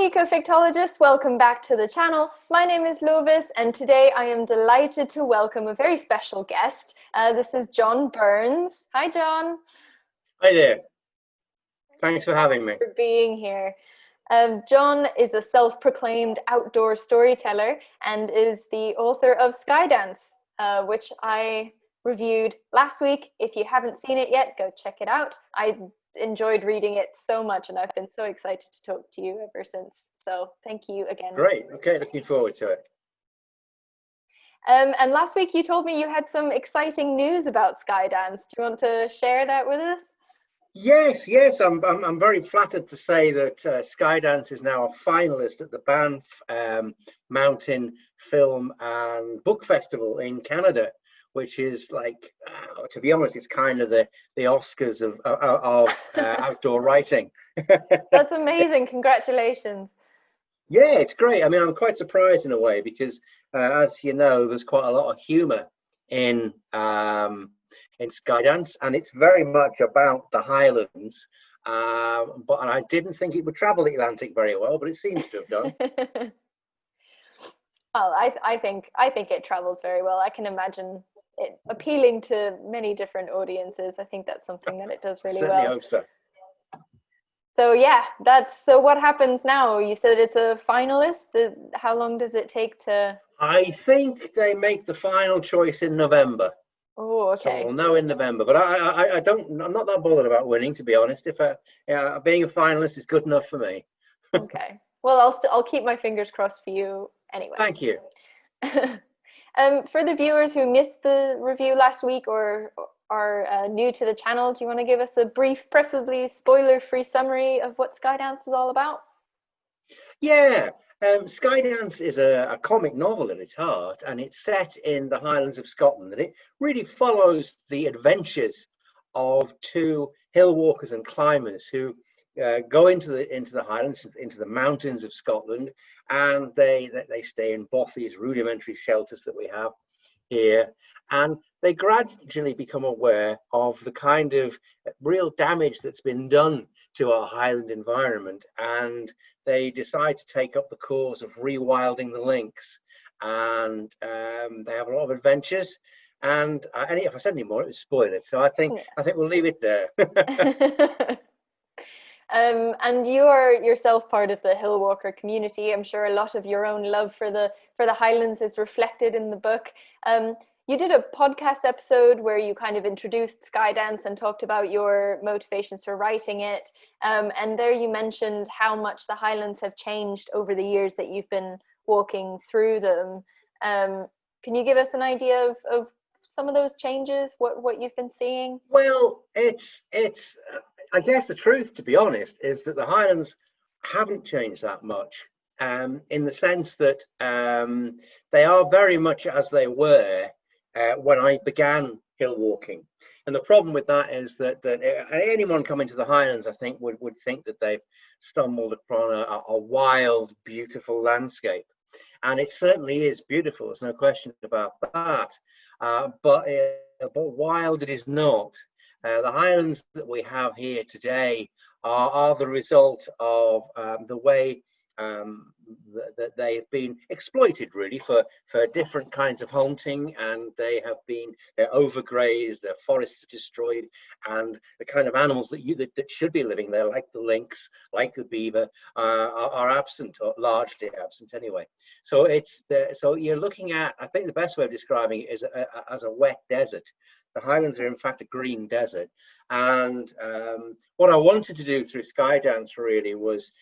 Ecofictologists, welcome back to the channel. My name is Lovis, and today I am delighted to welcome a very special guest. This is John Burns. Hi, John. Hi there. Thanks for having me. For being here. John is a self-proclaimed outdoor storyteller and is the author of Skydance, which I reviewed last week. If you haven't seen it yet, go check it out. I enjoyed reading it so much, and I've been so excited to talk to you ever since. So thank you again. Great. Okay, looking forward to it. And last week you told me you had some exciting news about Skydance. Do you want to share that with us? Yes. I'm very flattered to say that Skydance is now a finalist at the Banff Mountain Film and Book Festival in Canada, which is like, to be honest, it's kind of the Oscars of outdoor writing. That's amazing. Congratulations. Yeah, it's great. I mean, I'm quite surprised in a way because, as you know, there's quite a lot of humour in Skydance, and it's very much about the Highlands. But I didn't think it would travel the Atlantic very well, but it seems to have done. Well, I think it travels very well. I can imagine it appealing to many different audiences. I think that's something that it does really well. Certainly hope so. So yeah, so what happens now? You said it's a finalist. How long does it take to? I think they make the final choice in November. Oh, okay. So we'll know in November. But I'm not that bothered about winning, to be honest. Being a finalist is good enough for me. Okay. Well, I'll keep my fingers crossed for you anyway. Thank you. For the viewers who missed the review last week or are new to the channel, do you want to give us a brief, preferably spoiler-free summary of what Skydance is all about? Yeah, Skydance is a comic novel at its heart, and it's set in the Highlands of Scotland, and it really follows the adventures of two hill walkers and climbers who go into the Highlands, into the mountains of Scotland, and they stay in bothies, rudimentary shelters that we have here, and they gradually become aware of the kind of real damage that's been done to our highland environment, and they decide to take up the cause of rewilding the links, and they have a lot of adventures. And if I said any more, it would spoil it. So I think we'll leave it there. And you are yourself part of the hill walker community. I'm sure a lot of your own love for the Highlands is reflected in the book. You did a podcast episode where you kind of introduced Skydance and talked about your motivations for writing it. And there you mentioned how much the Highlands have changed over the years that you've been walking through them. Can you give us an idea of some of those changes, what you've been seeing? Well, it's I guess the truth, to be honest, is that the Highlands haven't changed that much, in the sense that they are very much as they were when I began hill walking. And the problem with that is that anyone coming to the Highlands, I think, would think that they've stumbled upon a wild, beautiful landscape. And it certainly is beautiful, there's no question about that. But wild it is not. The Highlands that we have here today are the result of the way that they have been exploited, really, for different kinds of hunting, and they're overgrazed, their forests are destroyed, and the kind of animals that should be living there, like the lynx, like the beaver, are absent, or largely absent anyway. So so you're looking at, I think the best way of describing it is as a wet desert. The Highlands are in fact a green desert, and what I wanted to do through Skydance really was,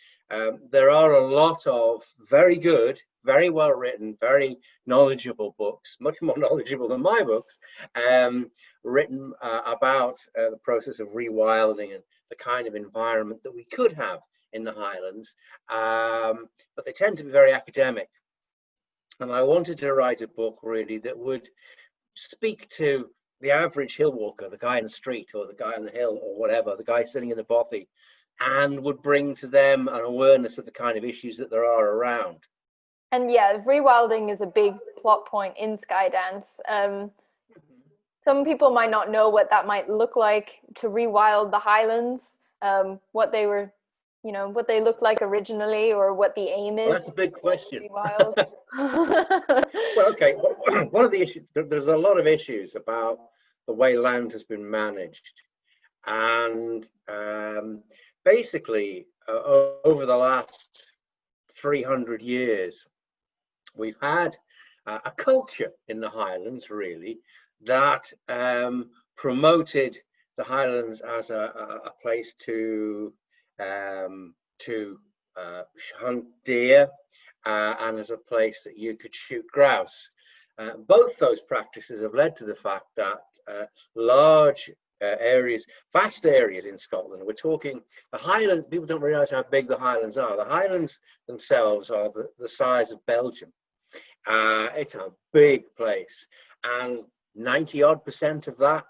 there are a lot of very good, very well written, very knowledgeable books, much more knowledgeable than my books, written about the process of rewilding and the kind of environment that we could have in the Highlands, but they tend to be very academic. And I wanted to write a book really that would speak to the average hill walker, the guy in the street or the guy on the hill or whatever, the guy sitting in the bothy, and would bring to them an awareness of the kind of issues that there are around. And yeah, rewilding is a big plot point in Skydance. Some people might not know what that might look like to rewild the Highlands. What they were you know, what they looked like originally, or what the aim Well, is that's a big question. rewild? Well, okay. One of the issues, there's a lot of issues about the way land has been managed. And basically, over the last 300 years, we've had a culture in the Highlands, really, that promoted the Highlands as a place to hunt deer, and as a place that you could shoot grouse. Both those practices have led to the fact that large areas, vast areas in Scotland, we're talking the Highlands, people don't realize how big the Highlands are. The Highlands themselves are the size of Belgium. It's a big place, and 90% of that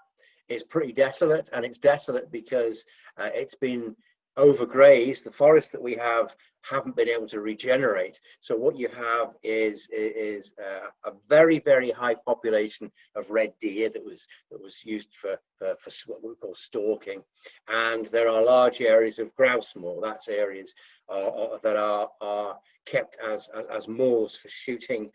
is pretty desolate, and it's desolate because it's been overgrazed. The forests that we haven't been able to regenerate. So what you have is a very, very high population of red deer that was used for what we call stalking, and there are large areas of grouse moor. That's areas that are kept as moors for shooting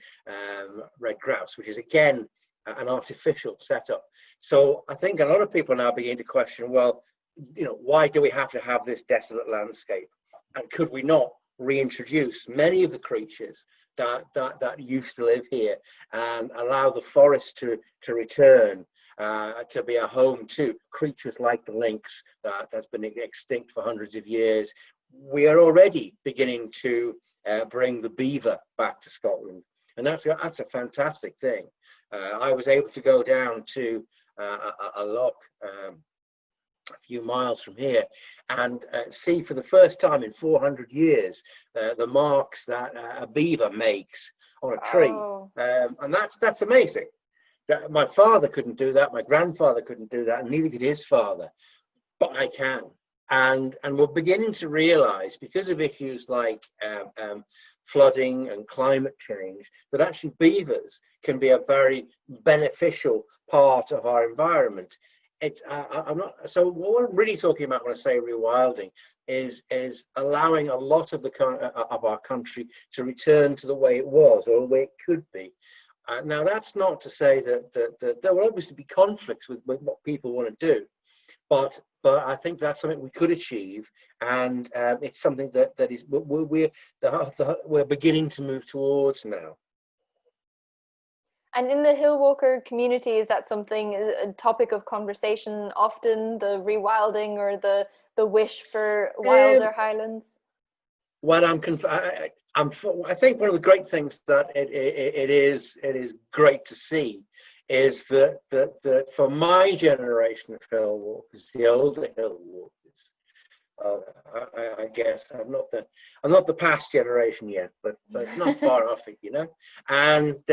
red grouse, which is again an artificial setup. So I think a lot of people now begin to question, well, you know, why do we have to have this desolate landscape? And could we not reintroduce many of the creatures that used to live here and allow the forest to return to be a home to creatures like the lynx that's been extinct for hundreds of years? We are already beginning to bring the beaver back to Scotland, and that's a fantastic thing. I was able to go down to a loch a few miles from here and see for the first time in 400 years the marks that a beaver makes on a tree. Oh. And that's amazing. My father couldn't do that, my grandfather couldn't do that, and neither could his father, but I can. And we're beginning to realize, because of issues like flooding and climate change, that actually beavers can be a very beneficial part of our environment. I'm not, so what I'm really talking about when I say rewilding is allowing a lot of our country to return to the way it was, or the way it could be. Now, that's not to say that there will obviously be conflicts with what people want to do, but I think that's something we could achieve, and it's something that is we're beginning to move towards now. And in the hill walker community, is that something, a topic of conversation often, the rewilding or the wish for wilder highlands? Well, I think one of the great things that it is great to see is that for my generation of hill walkers, the older hill walkers, I guess I'm not the past generation yet, but not far off it, you know. And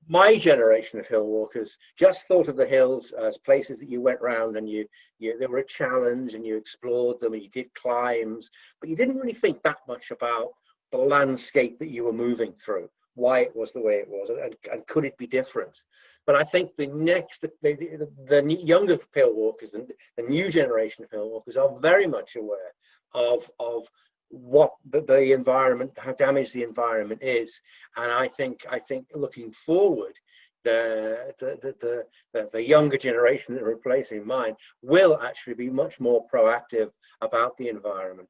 my generation of hill walkers just thought of the hills as places that you went round and they were a challenge, and you explored them and you did climbs, but you didn't really think that much about the landscape that you were moving through, why it was the way it was, and could it be different. But I think the younger hill walkers and the new generation of hill walkers are very much aware of what the environment, how damaged the environment is, and I think looking forward, the younger generation that are replacing mine will actually be much more proactive about the environment.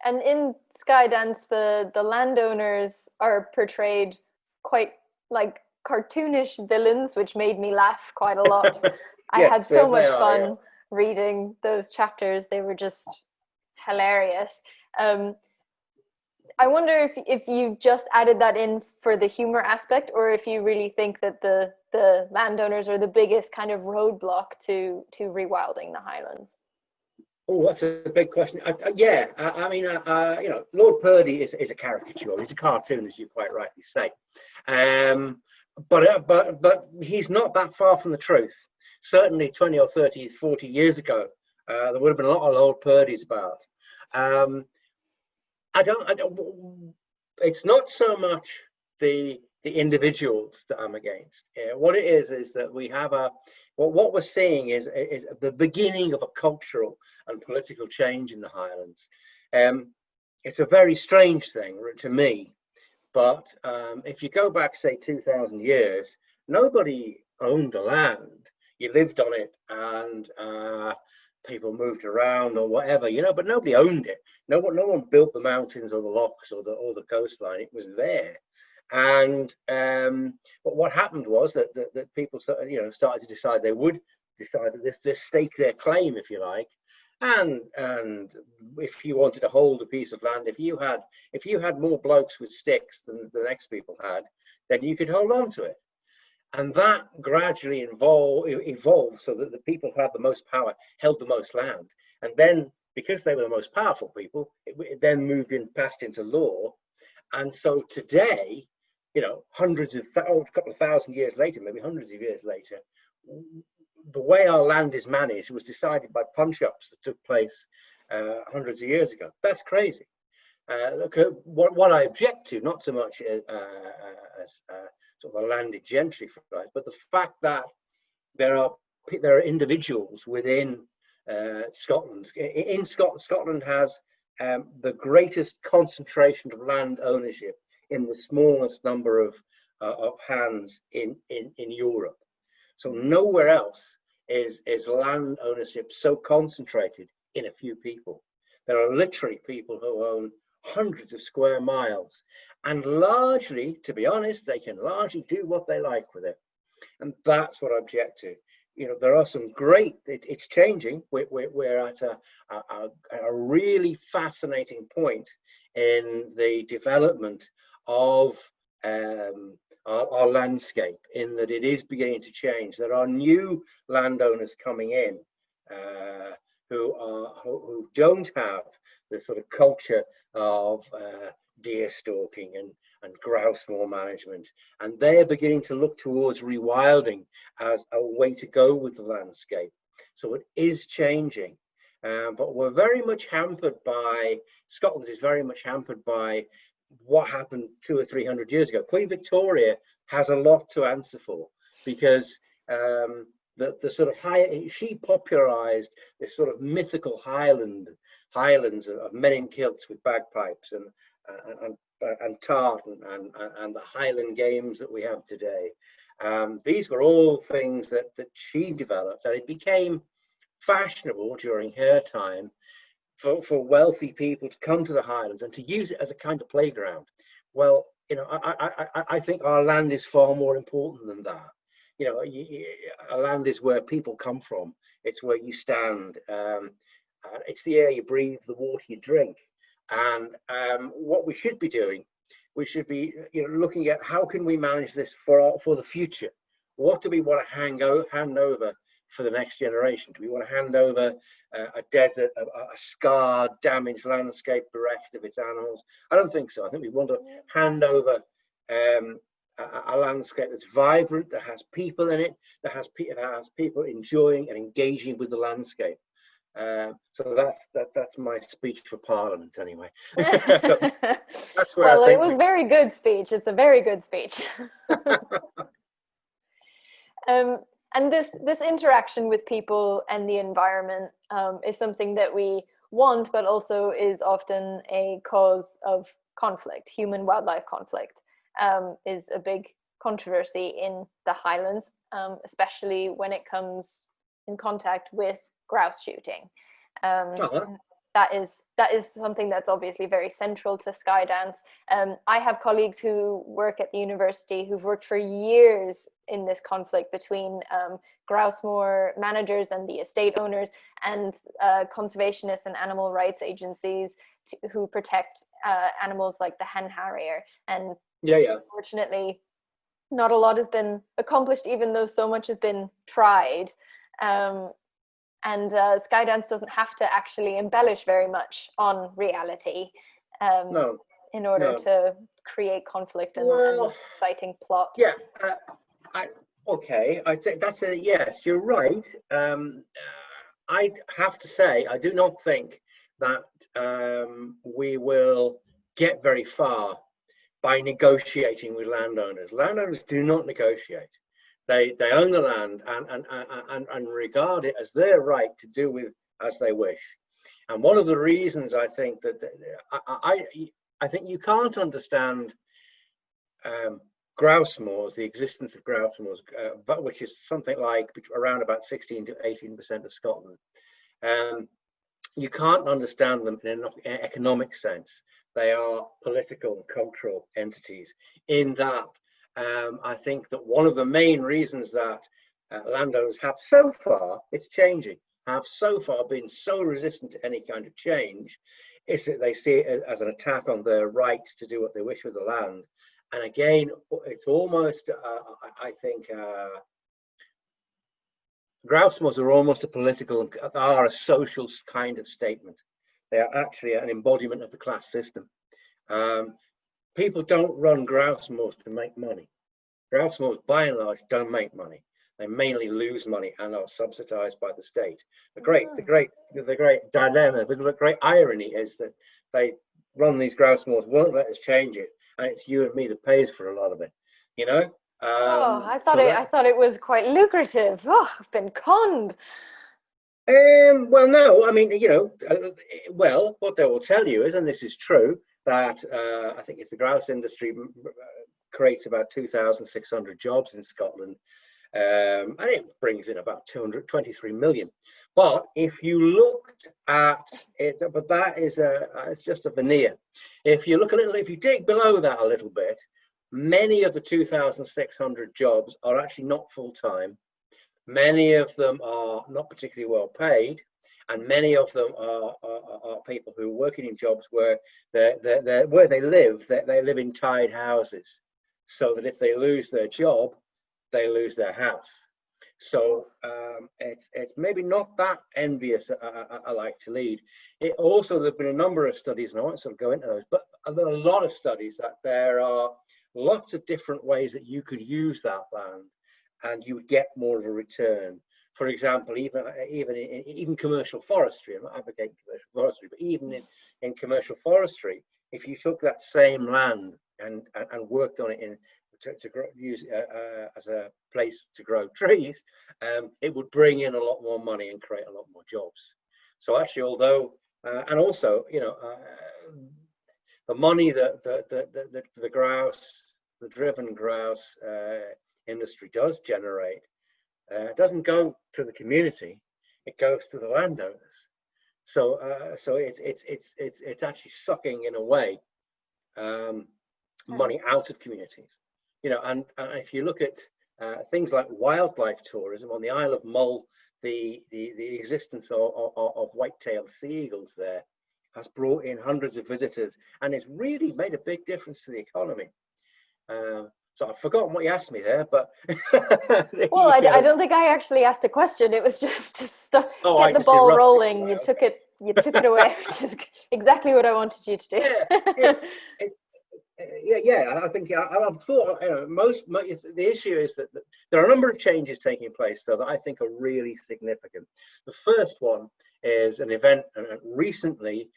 And in Skydance, the landowners are portrayed quite like cartoonish villains, which made me laugh quite a lot. I had so much fun reading those chapters. They were just hilarious. I wonder if you just added that in for the humor aspect, or if you really think that the landowners are the biggest kind of roadblock to rewilding the Highlands. Oh, that's a big question. I mean, you know, Lord Purdy is a caricature. He's a cartoon, as you quite rightly say. But he's not that far from the truth. Certainly 20 or 30, 40 years ago, there would have been a lot of Lord Purdys about. It's not so much the individuals that I'm against. What it is that we have what we're seeing is the beginning of a cultural and political change in the Highlands. It's a very strange thing to me, but if you go back, say, 2,000 years, nobody owned the land. You lived on it, and people moved around or whatever, but nobody owned it. No one built the mountains or the locks or the coastline. It was there. And but what happened was that people started to decide they would decide that this stake their claim, if you like, and if you wanted to hold a piece of land, if you had more blokes with sticks than the next people had, then you could hold on to it. And that gradually evolved so that the people who had the most power held the most land. And then, because they were the most powerful people, it then passed into law. And so today, a couple of thousand years later, maybe hundreds of years later, the way our land is managed was decided by punch-ups that took place hundreds of years ago. That's crazy. What I object to, not so much as sort of a landed gentry, but the fact that there are individuals within Scotland. In Scotland, Scotland has the greatest concentration of land ownership in the smallest number of hands in Europe. So nowhere else is land ownership so concentrated in a few people. There are literally people who own hundreds of square miles, and largely, to be honest, they can largely do what they like with it. And that's what I object to. There are some great, it's changing. We're at a really fascinating point in the development of our landscape, in that it is beginning to change. There are new landowners coming in who don't have the sort of culture of deer stalking and grouse moor management, and they're beginning to look towards rewilding as a way to go with the landscape. So it is changing, but we're very much hampered by, Scotland is very much hampered by what happened 200 or 300 years ago. Queen Victoria has a lot to answer for, because the sort of she popularized this sort of mythical Highlands of men in kilts with bagpipes and tart and the Highland games that we have today. These were all things that she developed, and it became fashionable during her time for wealthy people to come to the Highlands and to use it as a kind of playground. Well, I think our land is far more important than that. A land is where people come from. It's where you stand. It's the air you breathe, the water you drink. And what we should be doing, we should be looking at how can we manage this for the future. What do we want to hand over for the next generation? Do we want to hand over a desert, a scarred, damaged landscape bereft of its animals? I don't think so. I think we want to hand over a landscape that's vibrant, that has people in it, that has people enjoying and engaging with the landscape. So that's my speech for Parliament, anyway. That's where well, it was a very good speech. It's a very good speech. And this interaction with people and the environment is something that we want, but also is often a cause of conflict. Human-wildlife conflict is a big controversy in the Highlands, especially when it comes in contact with grouse shooting. That is something that's obviously very central to Skydance. I have colleagues who work at the university who've worked for years in this conflict between grouse moor managers and the estate owners, and conservationists and animal rights agencies who protect animals like the hen harrier. And unfortunately, not a lot has been accomplished, even though so much has been tried. And Skydance doesn't have to actually embellish very much on reality in order to create conflict and exciting plot. Yeah, okay, I think that's a yes, you're right. I have to say, I do not think that we will get very far by negotiating with landowners. Landowners do not negotiate. They own the land and regard it as their right to do with as they wish. And one of the reasons I think that I think you can't understand grouse moors, the existence of grouse moors, but which is something like around about 16 to 18% of Scotland. You can't understand them in an economic sense. They are political and cultural entities. In that, I think that one of the main reasons that landowners have so far, it's changing, have so far been so resistant to any kind of change, is that they see it as an attack on their rights to do what they wish with the land. And again, it's almost, I think, grouse moors are almost a political, are a social kind of statement. They are actually an embodiment of the class system. People don't run grouse moors to make money. Grouse moors, by and large, don't make money. They mainly lose money and are subsidized by the state. The great dilemma, the great irony is that they run these grouse moors, won't let us change it, and it's you and me that pays for a lot of it, you know. I thought it was quite lucrative. Oh, I've been conned. Well, no, I mean, you know, well, what they will tell you is, and this is true, that I think it's the grouse industry creates about 2,600 jobs in Scotland, and it brings in about 223 million. But if you looked at it, but that is it's just a veneer. If you look a little, if you dig below that a little bit, many of the 2,600 jobs are actually not full-time. Many of them are not particularly well paid, and many of them are people who are working in jobs where where they live in tied houses, so that if they lose their job, they lose their house. So it's maybe not that envious a life to lead. It also, there've been a number of studies, and I won't sort of go into those, but there are a lot of studies that there are lots of different ways that you could use that land and you would get more of a return. For example, even commercial forestry, I'm not advocating commercial forestry, but even in commercial forestry, if you took that same land and worked on it to use as a place to grow trees, it would bring in a lot more money and create a lot more jobs. So actually, although and also, you know, the money that the driven grouse industry does generate doesn't go to the community; it goes to the landowners. So it's actually sucking in a way money out of communities. You know, and if you look at things like wildlife tourism on the Isle of Mull, the existence of white-tailed sea eagles there has brought in hundreds of visitors, and it's really made a big difference to the economy. So I've forgotten what you asked me there, but well, I don't think I actually asked a question. It was just to get the ball rolling. You took it away, which is exactly what I wanted you to do. Yeah, I think I've thought, you know, the issue is that there are a number of changes taking place though that I think are really significant. The first one is an event recently.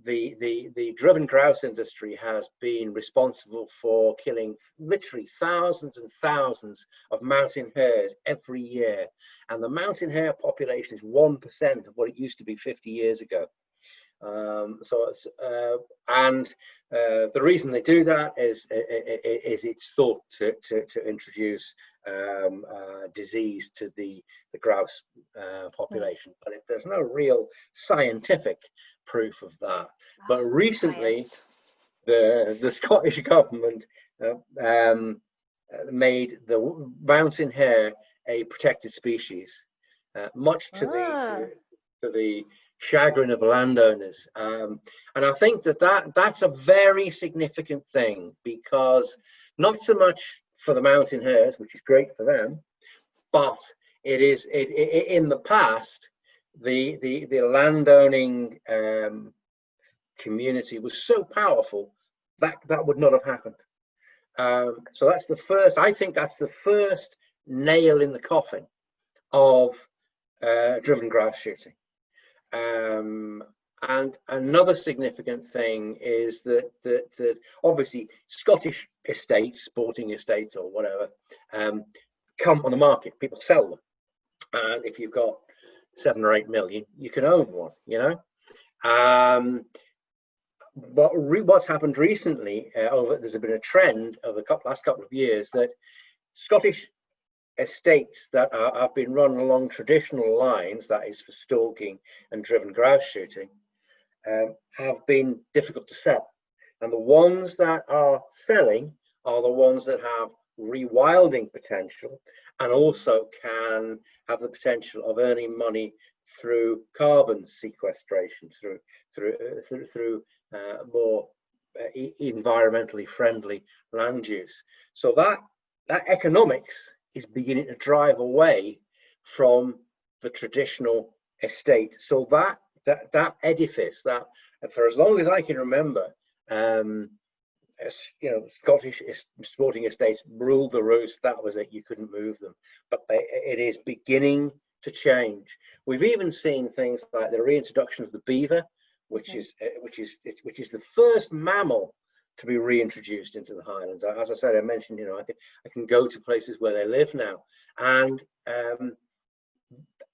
The driven grouse industry has been responsible for killing literally thousands and thousands of mountain hares every year, and the mountain hare population is 1% of what it used to be 50 years ago. The reason they do that is it's thought to introduce disease to the grouse population, but there's no real scientific proof of that. But recently, the Scottish government made the mountain hare a protected species, much to the chagrin of landowners, and I think that's a very significant thing, because not so much for the mountain hares, which is great for them, but it is in the past the landowning community was so powerful that would not have happened. So that's the first. I think that's the first nail in the coffin of driven grouse shooting. And another significant thing is that obviously Scottish estates, sporting estates or whatever, come on the market. People sell them, and if you've got 7 or 8 million, you can own one. But what's happened recently, there's been a trend over the last couple of years that Scottish estates that have been run along traditional lines, that is for stalking and driven grouse shooting, have been difficult to sell. And the ones that are selling are the ones that have rewilding potential and also can have the potential of earning money through carbon sequestration, through more environmentally friendly land use. So that economics is beginning to drive away from the traditional estate. So that edifice, that for as long as I can remember, Scottish sporting estates ruled the roost. That was it. You couldn't move them. But it is beginning to change. We've even seen things like the reintroduction of the beaver, which is the first mammal to be reintroduced into the Highlands. As I said, I mentioned, I can go to places where they live now, and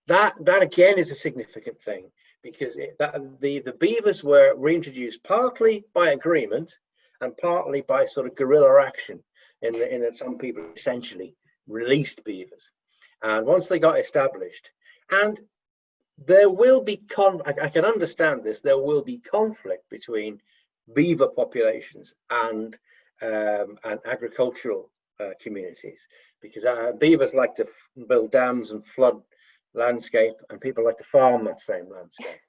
that again is a significant thing, because the beavers were reintroduced partly by agreement and partly by sort of guerrilla action, in that some people essentially released beavers, and once they got established, and there will be I can understand this, there will be conflict between beaver populations and agricultural communities, because beavers like to build dams and flood landscape, and people like to farm that same landscape.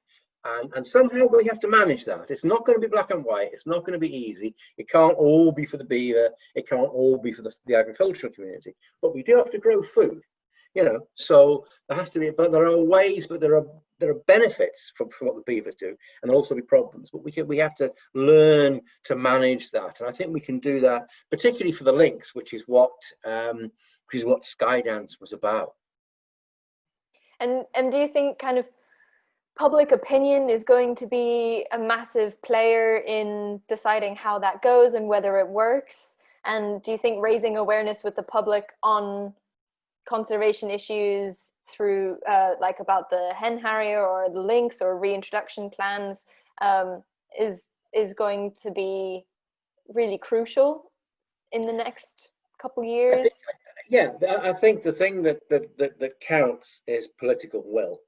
And somehow we have to manage that. It's not going to be black and white. It's not going to be easy. It can't all be for the beaver. It can't all be for the agricultural community. But we do have to grow food, So there has to be. But there are ways. But there are benefits from what the beavers do, and there'll also be problems. But we have to learn to manage that. And I think we can do that, particularly for the lynx, which is what Skydance was about. And do you think kind of public opinion is going to be a massive player in deciding how that goes and whether it works? And do you think raising awareness with the public on conservation issues through like about the hen harrier or the lynx or reintroduction plans is going to be really crucial in the next couple years? I think the thing that counts is political will.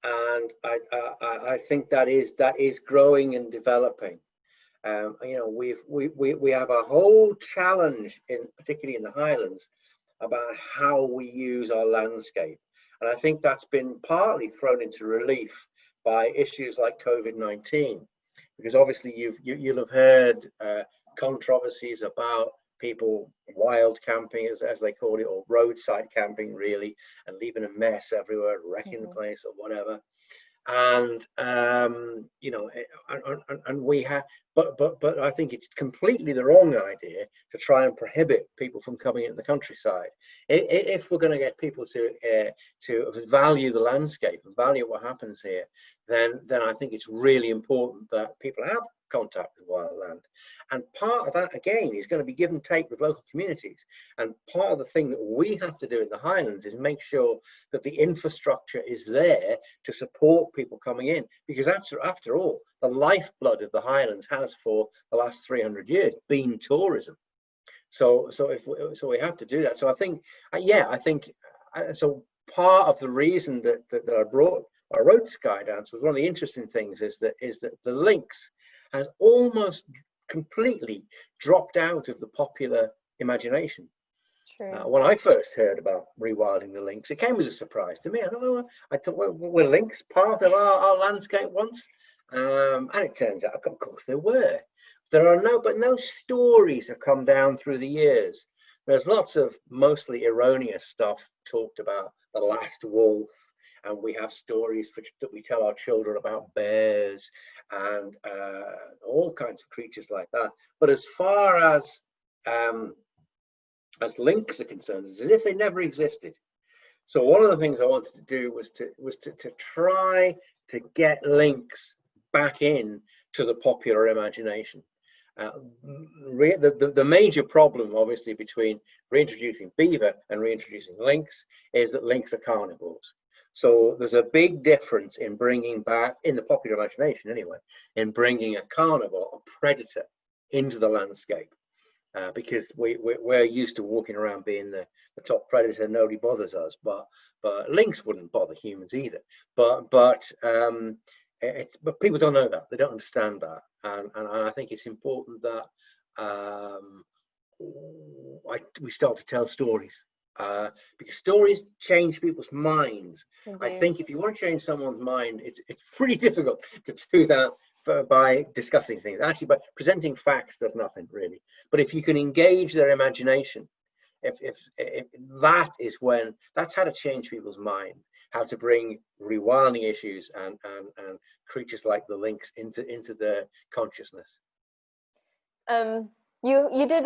And I think that is growing and developing. We have a whole challenge, particularly in the Highlands, about how we use our landscape, and I think that's been partly thrown into relief by issues like COVID-19, because obviously you'll have heard controversies about people wild camping, as they call it, or roadside camping, really, and leaving a mess everywhere, wrecking the place or whatever. And and we have, but I think it's completely the wrong idea to try and prohibit people from coming into the countryside. If we're going to get people to value the landscape and value what happens here, then I think it's really important that people have contact with wildland. And part of that, again, is going to be give and take with local communities. And part of the thing that we have to do in the Highlands is make sure that the infrastructure is there to support people coming in. Because after all, the lifeblood of the Highlands has for the last 300 years been tourism. So we have to do that. So I think, so part of the reason that I wrote Skydance was one of the interesting things is that the lynx has almost completely dropped out of the popular imagination. When I first heard about rewilding the lynx, it came as a surprise to me. I thought, were lynx part of our landscape once? And it turns out, of course, there were. There are no stories have come down through the years. There's lots of mostly erroneous stuff talked about the last wolf, and we have stories that we tell our children about bears and all kinds of creatures like that. But as far as lynx are concerned, it's as if they never existed. So one of the things I wanted to do was to try to get lynx back in to the popular imagination. The major problem, obviously, between reintroducing beaver and reintroducing lynx, is that lynx are carnivores. So there's a big difference in bringing back, in the popular imagination anyway, in bringing a carnivore, a predator, into the landscape. Because we're used to walking around being the top predator, nobody bothers us. But lynx wouldn't bother humans either. But people don't know that, they don't understand that, and I think it's important that we start to tell stories, because stories change people's minds. I think if you want to change someone's mind, it's pretty difficult to do that by discussing things. Actually, by presenting facts does nothing really. But if you can engage their imagination, if that is when, that's how to change people's mind, how to bring rewilding issues and creatures like the lynx into their consciousness. You did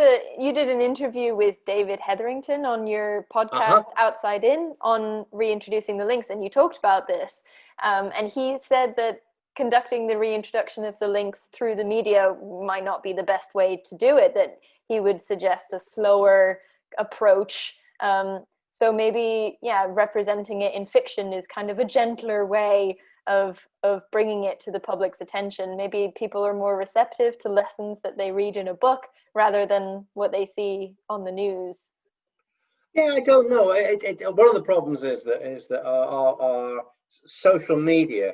an interview with David Hetherington on your podcast Outside In on reintroducing the lynx, and you talked about this, and he said that conducting the reintroduction of the lynx through the media might not be the best way to do it, that he would suggest a slower approach. So maybe, representing it in fiction is kind of a gentler way of bringing it to the public's attention. Maybe people are more receptive to lessons that they read in a book rather than what they see on the news. Yeah, I don't know. One of the problems is that our social media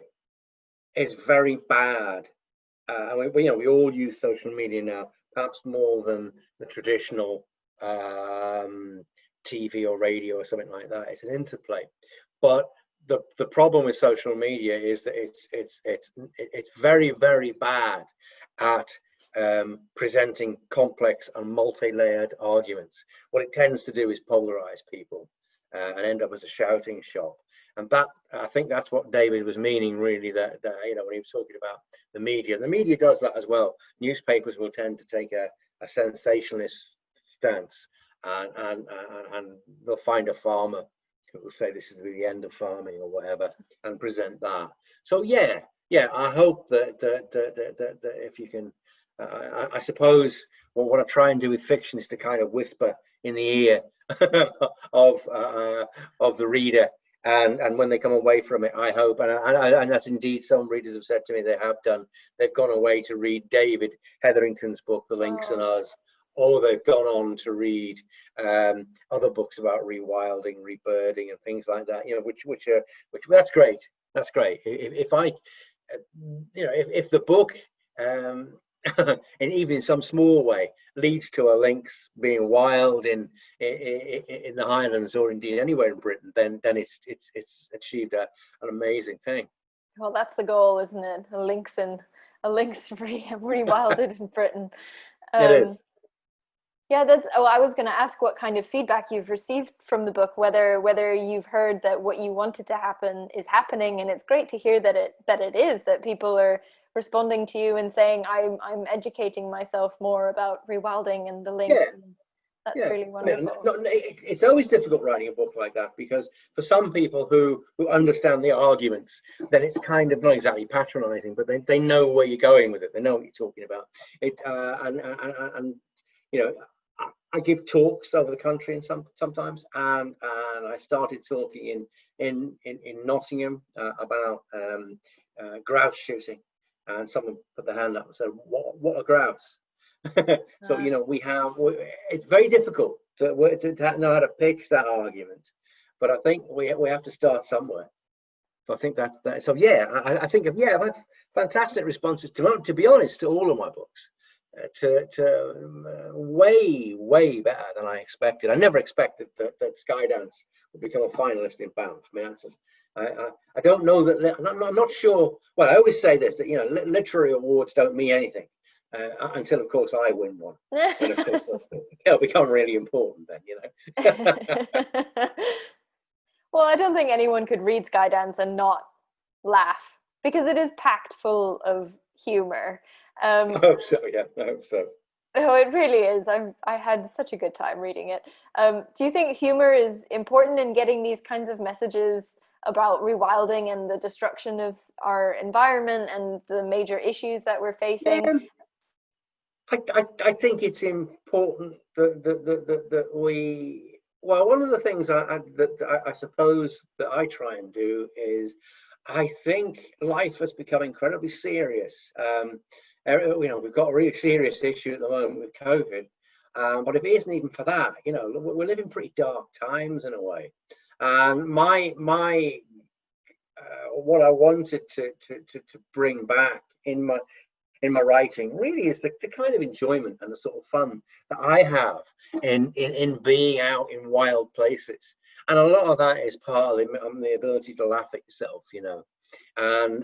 is very bad. We all use social media now, perhaps more than the traditional TV or radio or something like that. It's an interplay. But the problem with social media is that it's very, very bad at presenting complex and multi-layered arguments. What it tends to do is polarize people and end up as a shouting shop. And that, I think that's what David was meaning, really, that when he was talking about the media. The media does that as well. Newspapers will tend to take a sensationalist stance, and they'll find a farmer who will say this is the end of farming or whatever, and present that. So yeah, I hope that if you can, I suppose what I try and do with fiction is to kind of whisper in the ear of the reader. And when they come away from it, I hope, and that's indeed some readers have said to me they have done, they've gone away to read David Hetherington's book, The Lynx and Us, or they've gone on to read other books about rewilding, rebirding, and things like that. Which that's great. That's great. If the book, and even in some small way, leads to a lynx being wild in the Highlands, or indeed anywhere in Britain, then it's achieved an amazing thing. Well, that's the goal, isn't it? A lynx rewilded in Britain. It is. Yeah, I was going to ask what kind of feedback you've received from the book, whether you've heard that what you wanted to happen is happening, and it's great to hear that it is, that people are responding to you and saying, I'm educating myself more about rewilding and the lynx. Yeah. That's really wonderful. It's always difficult writing a book like that, because for some people who understand the arguments, then it's kind of not exactly patronizing, but they know where you're going with it. They know what you're talking about. I give talks over the country, and sometimes, and I started talking in Nottingham about grouse shooting, and someone put their hand up and said, "What a grouse!" So it's very difficult to know how to pitch that argument, but I think we have to start somewhere. So I think that. So yeah, I think I've had fantastic responses to be honest, to all of my books. Way better than I expected. I never expected that Skydance would become a finalist in BAM for my answers. I don't know that. I'm not sure. Well, I always say this, that literary awards don't mean anything until, of course, I win one. And of course, they'll become really important then. Well, I don't think anyone could read Skydance and not laugh, because it is packed full of humor. I hope so. Yeah, I hope so. Oh, it really is. I had such a good time reading it. Do you think humor is important in getting these kinds of messages about rewilding and the destruction of our environment and the major issues that we're facing? I think it's important that we, well, one of the things I suppose that I try and do is, I think life has become incredibly serious. We've got a really serious issue at the moment with COVID, but if it isn't even for that, we're living pretty dark times in a way. And what I wanted to bring back in my writing really is the kind of enjoyment and the sort of fun that I have in being out in wild places. And a lot of that is partly the ability to laugh at yourself, and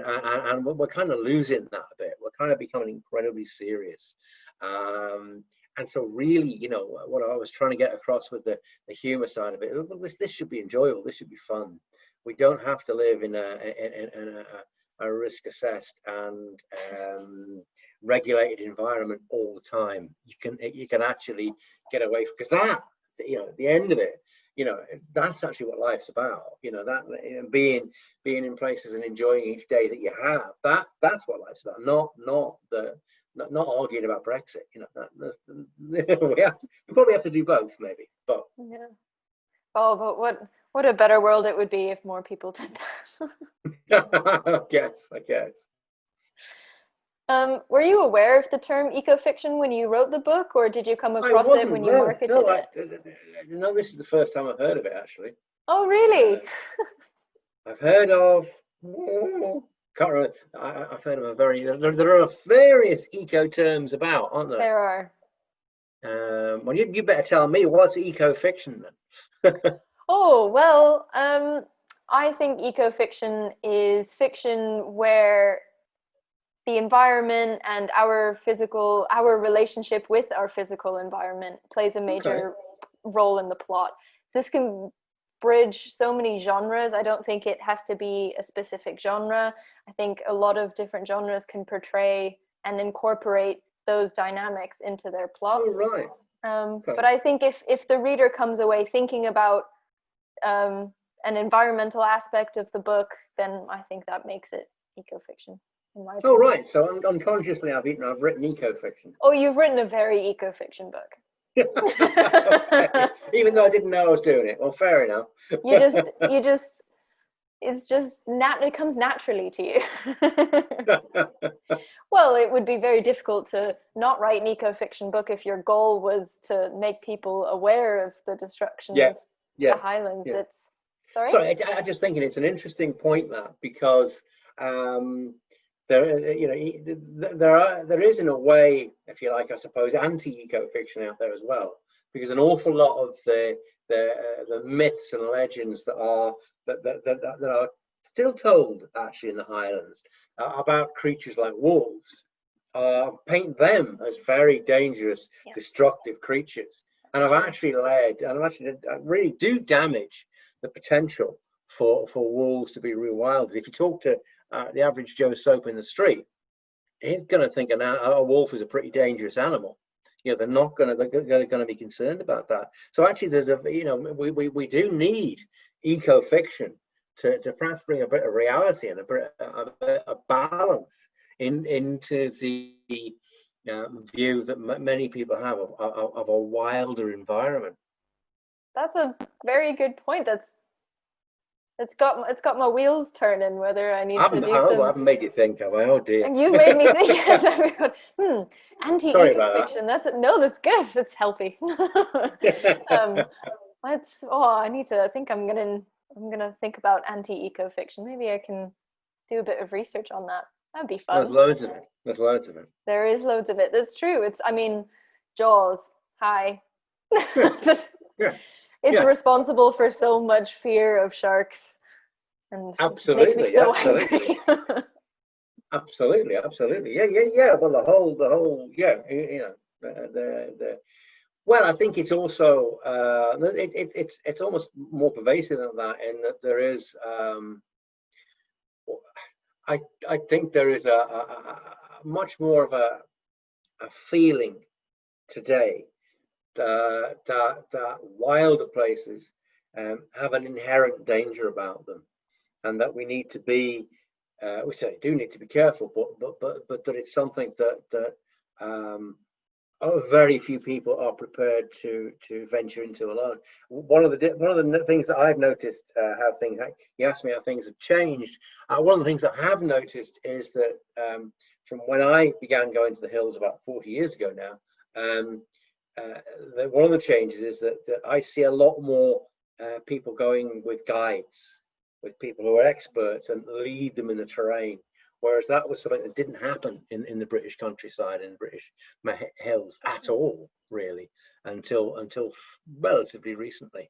we're kind of losing that a bit. We're kind of becoming incredibly serious. And so really, what I was trying to get across with the humor side of it, this should be enjoyable. This should be fun. We don't have to live in a risk-assessed and regulated environment all the time. You can actually get away from, because that, at the end of it, that's actually what life's about. That being in places and enjoying each day that you have. That's what life's about. Not arguing about Brexit. We probably have to do both, maybe. But yeah. Oh, but what a better world it would be if more people did that. I guess. Were you aware of the term ecofiction when you wrote the book, or did you come across it when you marketed it? No, this is the first time I've heard of it, actually. Oh, really? I've heard of. Can't remember. I've heard of a very. There are various eco terms about, aren't there? There are. Well, you better tell me, what's ecofiction then? Oh, well, I think ecofiction is fiction where the environment and our relationship with our physical environment plays a major role in the plot. This can bridge so many genres. I don't think it has to be a specific genre. I think a lot of different genres can portray and incorporate those dynamics into their plots. Oh, right. But I think if the reader comes away thinking about an environmental aspect of the book, then I think that makes it ecofiction. Oh, right. So unconsciously, I've written ecofiction. Oh, you've written a very ecofiction book. Okay. Even though I didn't know I was doing it. Well, fair enough. It comes naturally to you. Well, it would be very difficult to not write an ecofiction book if your goal was to make people aware of the destruction of the Highlands. Yeah. Sorry, I'm just thinking it's an interesting point, that, because there is, in a way, if you like, I suppose, anti-ecofiction out there as well, because an awful lot of the myths and legends that are still told actually in the Highlands about creatures like wolves paint them as very dangerous, destructive creatures, and really do damage the potential for wolves to be rewilded. If you talk to the average Joe Soap in the street, he's going to think a wolf is a pretty dangerous animal. They're going to be concerned about that. So actually, we do need ecofiction to perhaps bring a bit of reality and a balance into the view that many people have of a wilder environment. That's a very good point. It's got my wheels turning. Whether I need to do some. I haven't made you think, have I? Oh dear. You've made me think. Anti-ecofiction. That's good. It's healthy. I need to. I think I'm gonna think about anti-ecofiction. Maybe I can do a bit of research on that. That'd be fun. There's loads of it. There is loads of it. That's true. Jaws. Hi. It's responsible for so much fear of sharks, and absolutely, it makes me so angry. Absolutely. Yeah. Well, the whole, well, I think it's also it's almost more pervasive than that, in that there is I think there is a much more of a feeling today that wilder places have an inherent danger about them, and that we need to be we certainly do need to be careful, but that it's something that very few people are prepared to venture into alone. One of the things that I've noticed, how things, you asked me how things have changed. One of the things I have noticed is that from when I began going to the hills about 40 years ago now, one of the changes is that I see a lot more people going with guides, with people who are experts and lead them in the terrain. Whereas that was something that didn't happen in the British countryside, in the British hills at all, really, until relatively recently.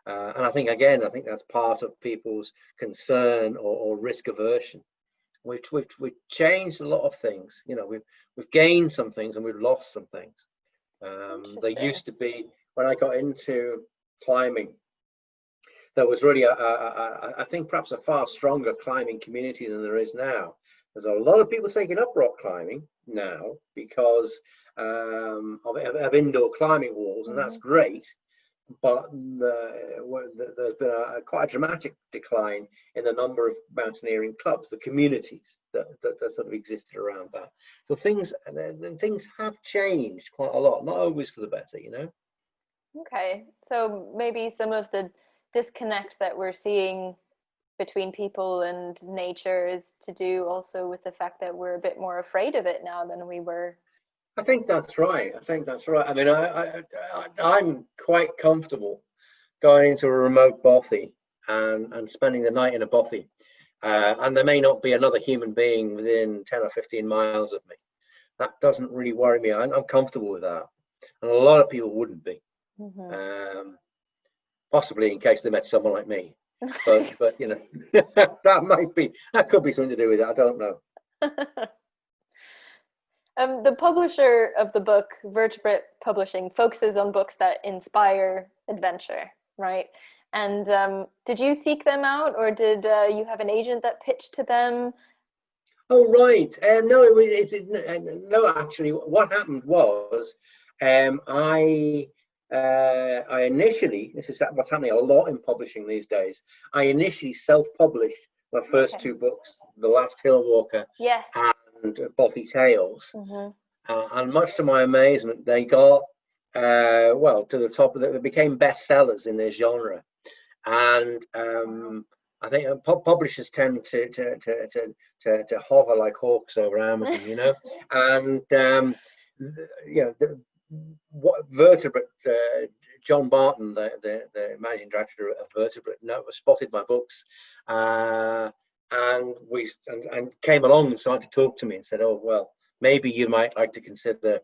And I think that's part of people's concern or risk aversion. We've changed a lot of things. You know, we've gained some things and we've lost some things. There used to be, when I got into climbing, there was really I think perhaps a far stronger climbing community than there is now. There's a lot of people taking up rock climbing now because of indoor climbing walls, and that's great. But there's been quite a dramatic decline in the number of mountaineering clubs, the communities that sort of existed around that. So things have changed quite a lot, not always for the better, you know. Okay, so maybe some of the disconnect that we're seeing between people and nature is to do also with the fact that we're a bit more afraid of it now than we were. I think that's right. I mean, I'm quite comfortable going into a remote bothy and spending the night in a bothy. And there may not be another human being within 10 or 15 miles of me. That doesn't really worry me. I'm comfortable with that. And a lot of people wouldn't be. Possibly in case they met someone like me. But you know, that could be something to do with it. I don't know. The publisher of the book, Vertebrate Publishing, focuses on books that inspire adventure, right? And did you seek them out, or did you have an agent that pitched to them? Oh, right. No, no. Actually, what happened was, I initially, this is what's happening a lot in publishing these days. I initially self-published my first two books, The Last Hill Walker, yes, and Bothy Tales. And much to my amazement, they got to the top of it. They became bestsellers in their genre. And I think publishers tend to hover like hawks over Amazon, you know. And you know, what Vertebrate, John Barton, the managing director of Vertebrate, spotted my books, and came along and started to talk to me and said, "Oh, well, maybe you might like to consider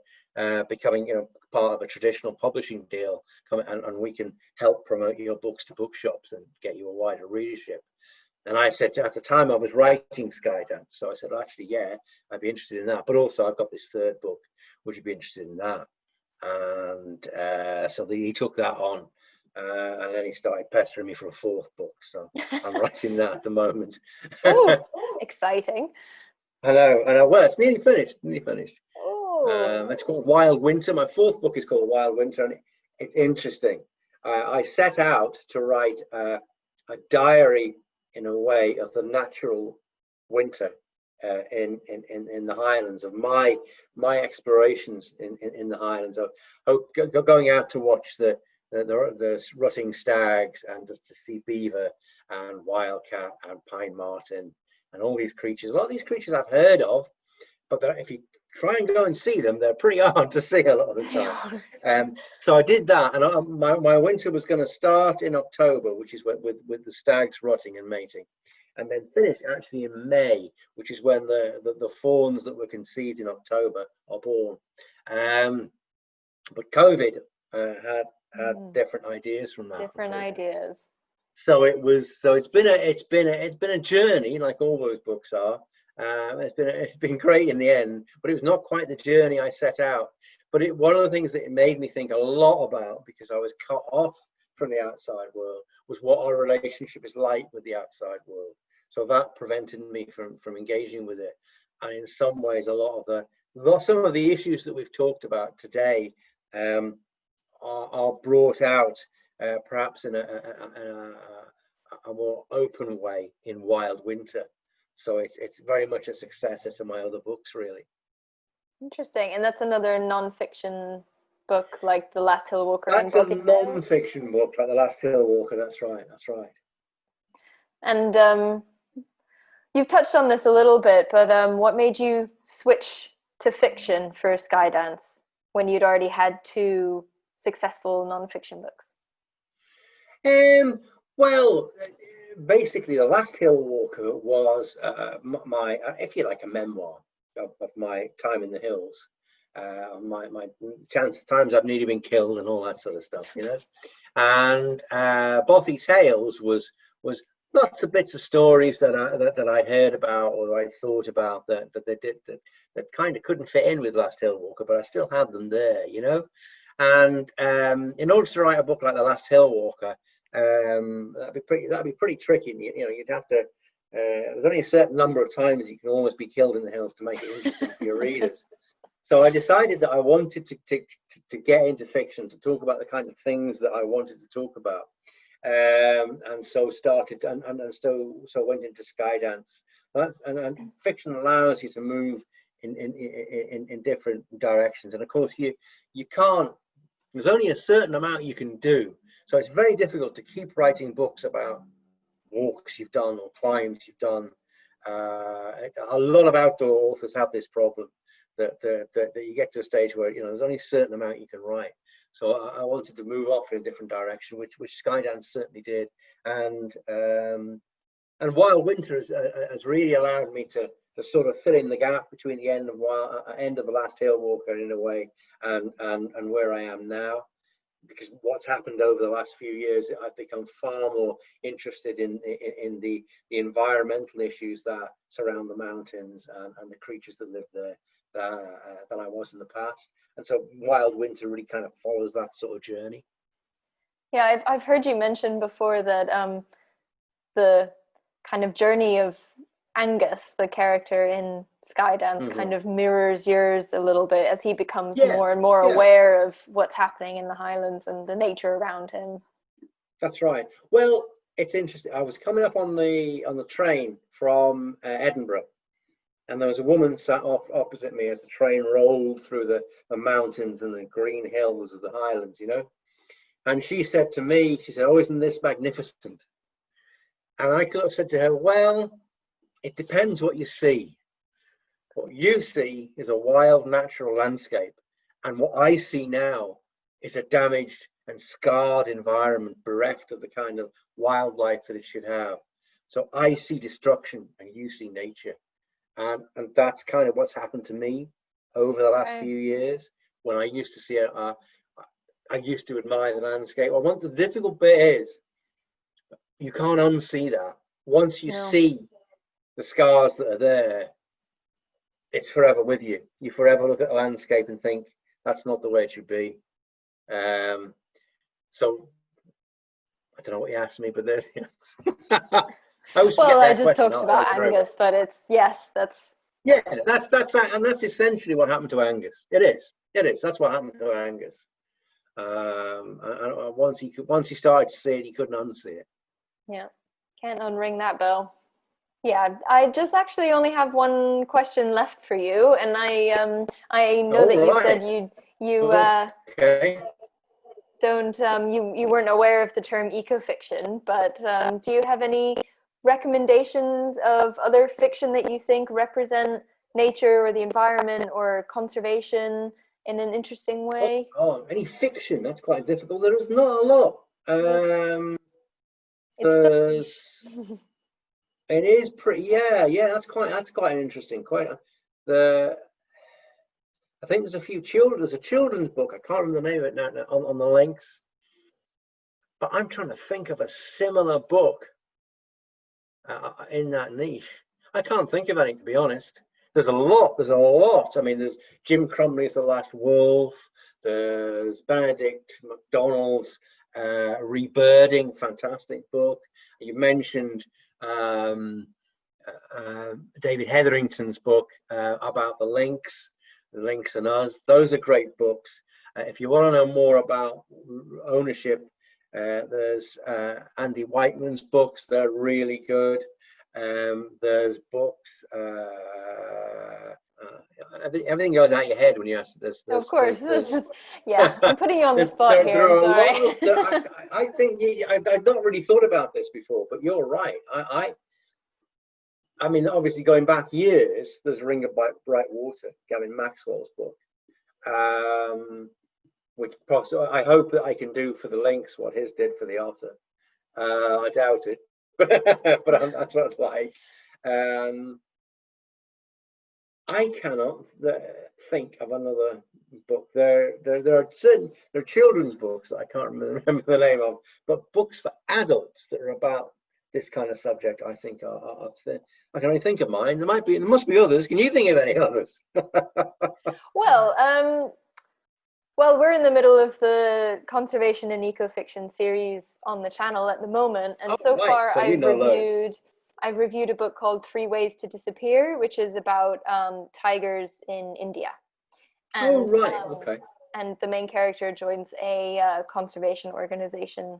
becoming, you know, part of a traditional publishing deal, and we can help promote your books to bookshops and get you a wider readership." And I said, at the time I was writing Skydance, so I said, actually, yeah, I'd be interested in that. But also, I've got this third book. Would you be interested in that? And so he took that on, and then he started pestering me for a fourth book. So I'm writing that at the moment. Oh, exciting! I know. Well, it's nearly finished. Oh. It's called Wild Winter. My fourth book is called Wild Winter, and it's interesting. I set out to write a diary, in a way, of the natural winter in the Highlands, of my explorations in the Highlands, of going out to watch the rutting stags and to see beaver and wildcat and pine marten and all these creatures. A lot of these creatures I've heard of, but if you try and go and see them, they're pretty hard to see a lot of the time. So I did that, and my winter was going to start in October, which is with the stags rutting and mating, and then finish actually in May, which is when the fawns that were conceived in October are born. But COVID had different ideas from that. Different ideas. So it's been a journey, like all those books are. It's been great in the end, but it was not quite the journey I set out. But one of the things that it made me think a lot about, because I was cut off from the outside world, was what our relationship is like with the outside world. So that prevented me from engaging with it. And in some ways, some of the issues that we've talked about today are brought out perhaps in a more open way in Wild Winter. So it's very much a successor to my other books, really. Interesting. And that's another non-fiction book like The Last Hill Walker and That's a Gothic Tales. non-fiction book, like The Last Hill Walker. That's right. That's right. And you've touched on this a little bit, but what made you switch to fiction for Skydance when you'd already had two successful non-fiction books? Well, basically, The Last Hill Walker was my, if you like, a memoir of my time in the hills, my times I've nearly been killed and all that sort of stuff, you know. And Bothy Tales was lots of bits of stories that I heard about or I thought about that kind of couldn't fit in with Last Hill Walker, but I still had them there, you know. And in order to write a book like The Last Hill Walker, that'd be pretty tricky. You know, you'd have to. There's only a certain number of times you can almost be killed in the hills to make it interesting for your readers. So I decided that I wanted to get into fiction, to talk about the kind of things that I wanted to talk about, and so started and so went into Skydance. And fiction allows you to move in different directions, and of course you can't. There's only a certain amount you can do, so it's very difficult to keep writing books about walks you've done or climbs you've done. A lot of outdoor authors have this problem that you get to a stage where, you know, there's only a certain amount you can write. So I wanted to move off in a different direction, which Skydance certainly did, and Wild Winter has really allowed me to sort of fill in the gap between the end of The Last Hill Walker in a way and where I am now. Because what's happened over the last few years, I've become far more interested in the environmental issues that surround the mountains and the creatures that live there than I was in the past. And so Wild Winter really kind of follows that sort of journey. Yeah, I've heard you mention before that the kind of journey of Angus, the character in Skydance, kind of mirrors yours a little bit as he becomes more and more aware of what's happening in the Highlands and the nature around him. That's right. Well, it's interesting. I was coming up on the train from Edinburgh, and there was a woman sat opposite me as the train rolled through the mountains and the green hills of the Highlands, you know. And she said to me, she said, "Oh, isn't this magnificent?" And I could have said to her, "Well, it depends what you see. What you see is a wild natural landscape, and what I see now is a damaged and scarred environment, bereft of the kind of wildlife that it should have. So I see destruction and you see nature." And that's kind of what's happened to me over the last few years. When I used to see I used to admire the landscape. Well, the difficult bit is you can't unsee that. Once you see the scars that are there, it's forever with you. You forever look at the landscape and think that's not the way it should be. So I don't know what you asked me, but there's I just talked about Angus, but it's that's and that's essentially what happened to Angus. It is that's what happened to Angus. And once he started to see it, he couldn't unsee it. Yeah, can't unring that bell. Yeah, I just actually only have one question left for you, and I know that you said you don't you weren't aware of the term ecofiction, but do you have any recommendations of other fiction that you think represent nature or the environment or conservation in an interesting way? Any fiction? That's quite difficult. There is not a lot. It is pretty. That's quite an interesting. I think there's a few children. There's a children's book. I can't remember the name of it now on the links. But I'm trying to think of a similar book in that niche. I can't think of any, to be honest. There's a lot. I mean, there's Jim Crumley's The Last Wolf. There's Benedict MacDonald's Rebirding, fantastic book. You mentioned David Hetherington's book about the lynx and us. Those are great books. If you want to know more about ownership, there's Andy Whiteman's books. They're really good. There's books. everything goes out your head when you ask this. Of course. Yeah, I'm putting you on the spot here. There I'm are sorry. a lot of, I think I've not really thought about this before, but you're right. I mean, obviously going back years, there's Ring of Bright Water, Gavin Maxwell's book, which I hope that I can do for the lynx what his did for the otter. I doubt it, but that's what it's like. I cannot think of another book. There are children's books that I can't remember the name of, but books for adults that are about this kind of subject, I think I can only think of mine. There must be others. Can you think of any others? Well, we're in the middle of the conservation and ecofiction series on the channel at the moment, and so far so I've reviewed a book called 3 Ways to Disappear, which is about tigers in India. And, okay. And the main character joins a conservation organization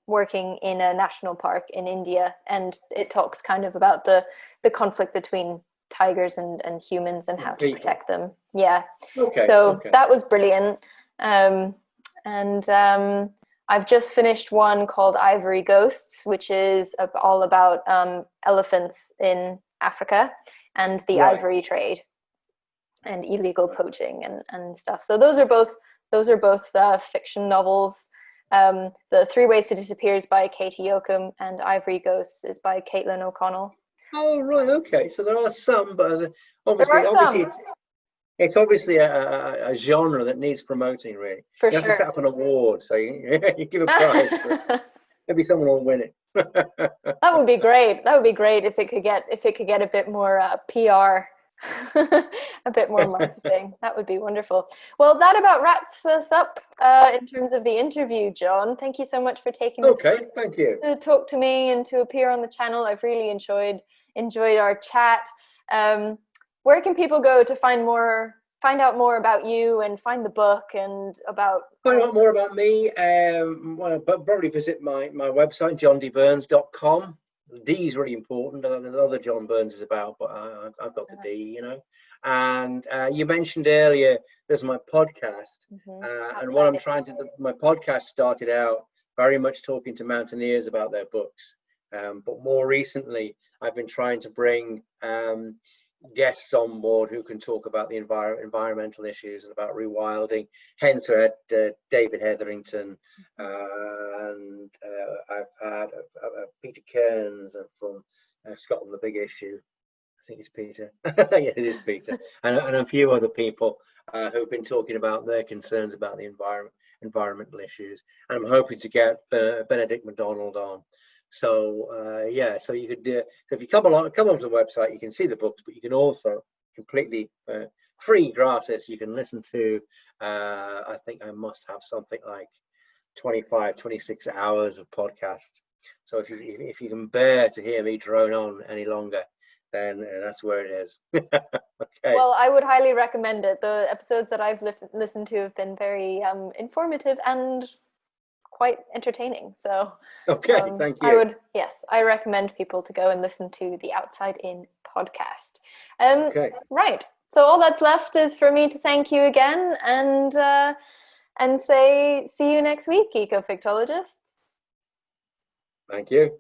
working in a national park in India, and it talks kind of about the conflict between tigers and humans and how to protect them. Yeah. So that was brilliant. I've just finished one called Ivory Ghosts, which is all about elephants in Africa and the ivory trade and illegal poaching and stuff. So those are both fiction novels. The 3 Ways to Disappear is by Katie Yoakum, and Ivory Ghosts is by Caitlin O'Connell. Oh, right, okay. So there are some, but obviously it's obviously a genre that needs promoting, really. You have to set up an award, so you give a prize for it. Maybe someone will win it. That would be great. That would be great if it could get a bit more PR, a bit more marketing. That would be wonderful. Well, that about wraps us up in terms of the interview, John. Thank you so much for taking the time thank you. to talk to me and to appear on the channel. I've really enjoyed our chat. Where can people go to find out more about you and find the book and find out more about me? Probably visit my website, johndburns.com. The D is really important. There's other John Burns is about, but I've got the D, you know. And you mentioned earlier there's my podcast, and what I'm trying to do, my podcast started out very much talking to mountaineers about their books, but more recently I've been trying to bring guests on board who can talk about the environmental issues and about rewilding. Hence I had David Hetherington, and I've had Peter Kearns from Scotland, The Big Issue. I think it's Peter. Yeah, it is Peter. And a few other people who've been talking about their concerns about the environmental issues. And I'm hoping to get Benedict MacDonald on. So so you could so if you come onto the website, you can see the books, but you can also completely free, gratis, you can listen to I think I must have something like 26 hours of podcast. So if you can bear to hear me drone on any longer, then that's where it is. Okay. Well, I would highly recommend it. The episodes that I've listened to have been very informative and quite entertaining. So thank you. I recommend people to go and listen to the Outside In podcast. Right. So all that's left is for me to thank you again and say see you next week, ecofictologists. Thank you.